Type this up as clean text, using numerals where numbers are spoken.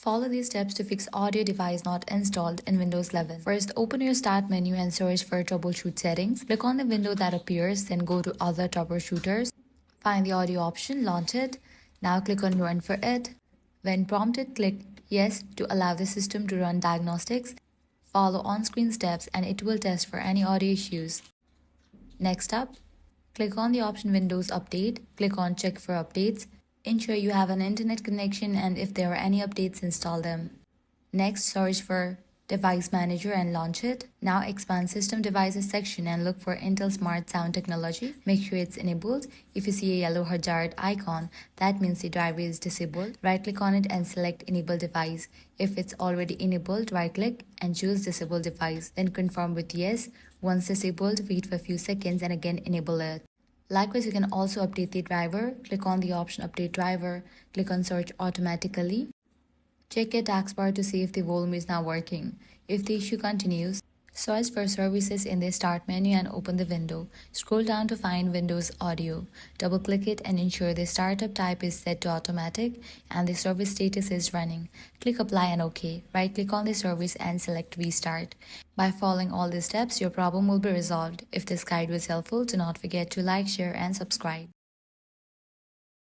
Follow these steps to fix audio device not installed in Windows 11. First, open your Start menu and search for Troubleshoot settings. Click on the window that appears, then go to Other Troubleshooters. Find the audio option, launch it. Now click on Run for it. When prompted, click Yes to allow the system to run diagnostics. Follow on-screen steps and it will test for any audio issues. Next up, click on the option Windows Update. Click on Check for Updates. Ensure you have an internet connection and if there are any updates, install them. Next, search for Device Manager and launch it. Now expand System Devices section and look for Intel Smart Sound Technology. Make sure it's enabled. If you see a yellow Hazard icon, that means the driver is disabled. Right-click on it and select Enable Device. If it's already enabled, right-click and choose Disable Device. Then confirm with Yes. Once disabled, wait for a few seconds and again enable it. Likewise, you can also update the driver. Click on the option Update Driver. Click on Search Automatically. Check your taskbar to see if the volume is now working. If the issue continues, search for Services in the Start menu and open the window. Scroll down to find Windows Audio. Double-click it and ensure the startup type is set to automatic and the service status is running. Click Apply and OK. Right-click on the service and select Restart. By following all these steps, your problem will be resolved. If this guide was helpful, do not forget to like, share, and subscribe.